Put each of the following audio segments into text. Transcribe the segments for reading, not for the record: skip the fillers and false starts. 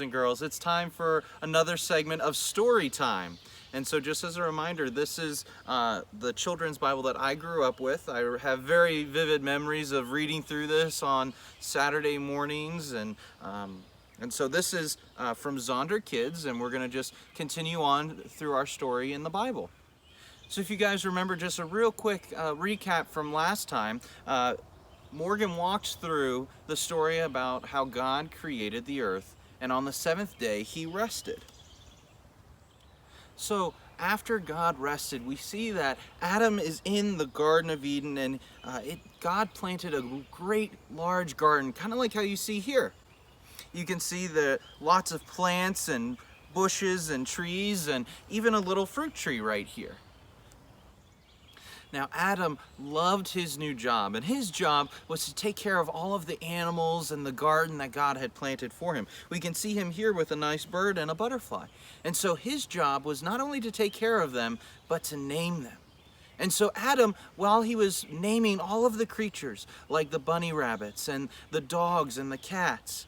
and girls, it's time for another segment of story time. And so just as a reminder, this is the children's Bible that I grew up with. I have very vivid memories of reading through this on Saturday mornings. And so this is from Zonder Kids, and we're going to just continue on through our story in the Bible. So if you guys remember, just a real quick recap from last time, Morgan walked through the story about how God created the earth, and on the seventh day he rested. So after God rested, we see that Adam is in the Garden of Eden, and God planted a great large garden, kind of like how you see here. You can see the lots of plants and bushes and trees and even a little fruit tree right here. Now Adam loved his new job, and his job was to take care of all of the animals and the garden that God had planted for him. We can see him here with a nice bird and a butterfly. And so his job was not only to take care of them, but to name them. And so Adam, while he was naming all of the creatures, like the bunny rabbits and the dogs and the cats,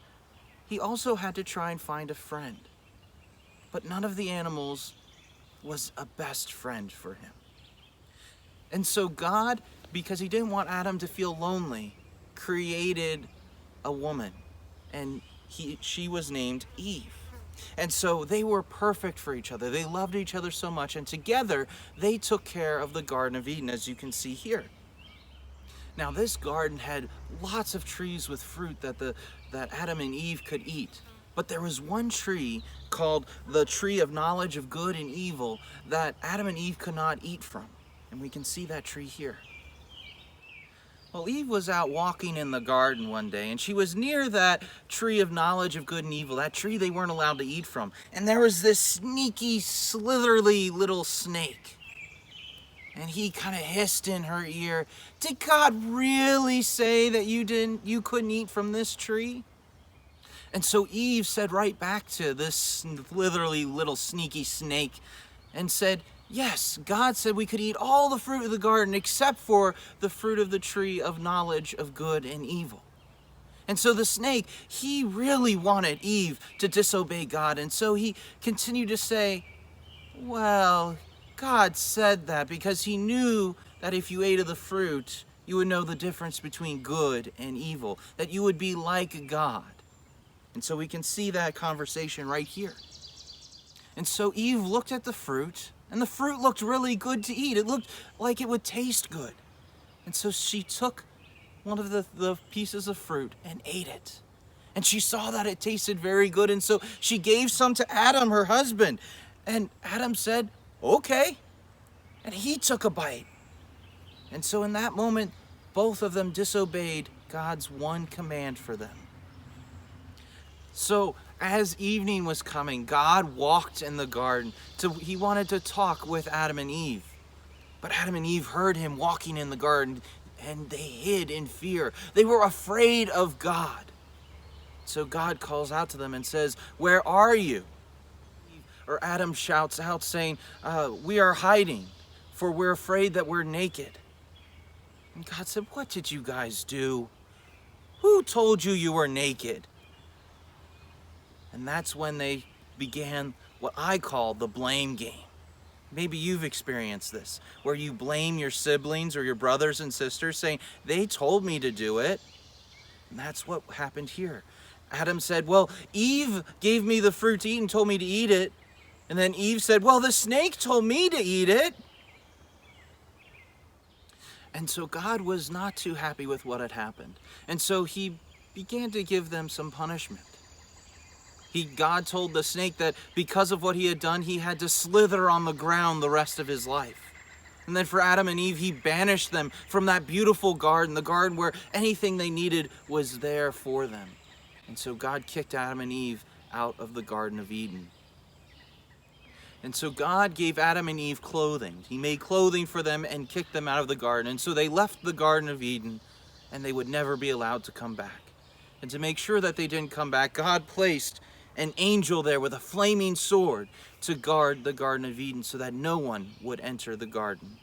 he also had to try and find a friend. But none of the animals was a best friend for him. And so God, because he didn't want Adam to feel lonely, created a woman, and she was named Eve. And so they were perfect for each other. They loved each other so much, and together they took care of the Garden of Eden, as you can see here. Now this garden had lots of trees with fruit that Adam and Eve could eat. But there was one tree called the tree of knowledge of good and evil that Adam and Eve could not eat from. And we can see that tree here. Well, Eve was out walking in the garden one day, and she was near that tree of knowledge of good and evil, that tree they weren't allowed to eat from. And there was this sneaky, slitherly little snake. And he kind of hissed in her ear, "Did God really say that you couldn't eat from this tree?" And so Eve said right back to this slitherly little sneaky snake and said, "Yes, God said we could eat all the fruit of the garden except for the fruit of the tree of knowledge of good and evil." And so the snake, he really wanted Eve to disobey God. And so he continued to say, "Well, God said that because he knew that if you ate of the fruit, you would know the difference between good and evil, that you would be like God." And so we can see that conversation right here. And so Eve looked at the fruit, and the fruit looked really good to eat. It looked like it would taste good. And so she took one of the pieces of fruit and ate it. And she saw that it tasted very good, and so she gave some to Adam, her husband. And Adam said, "Okay." And he took a bite. And so in that moment, both of them disobeyed God's one command for them. So as evening was coming, God walked in the garden. He wanted to talk with Adam and Eve. But Adam and Eve heard him walking in the garden, and they hid in fear. They were afraid of God. So God calls out to them and says, "Where are you?" Or Adam shouts out saying, "We are hiding, for we're afraid that we're naked." And God said, "What did you guys do? Who told you you were naked?" And that's when they began what I call the blame game. Maybe you've experienced this, where you blame your siblings or your brothers and sisters, saying, "They told me to do it." And that's what happened here. Adam said, "Well, Eve gave me the fruit to eat and told me to eat it." And then Eve said, "Well, the snake told me to eat it." And so God was not too happy with what had happened. And so he began to give them some punishment. God told the snake that because of what he had done, he had to slither on the ground the rest of his life. And then for Adam and Eve, he banished them from that beautiful garden, the garden where anything they needed was there for them. And so God kicked Adam and Eve out of the Garden of Eden. And so God gave Adam and Eve clothing. He made clothing for them and kicked them out of the garden. And so they left the Garden of Eden, and they would never be allowed to come back. And to make sure that they didn't come back, God placed an angel there with a flaming sword to guard the Garden of Eden so that no one would enter the garden.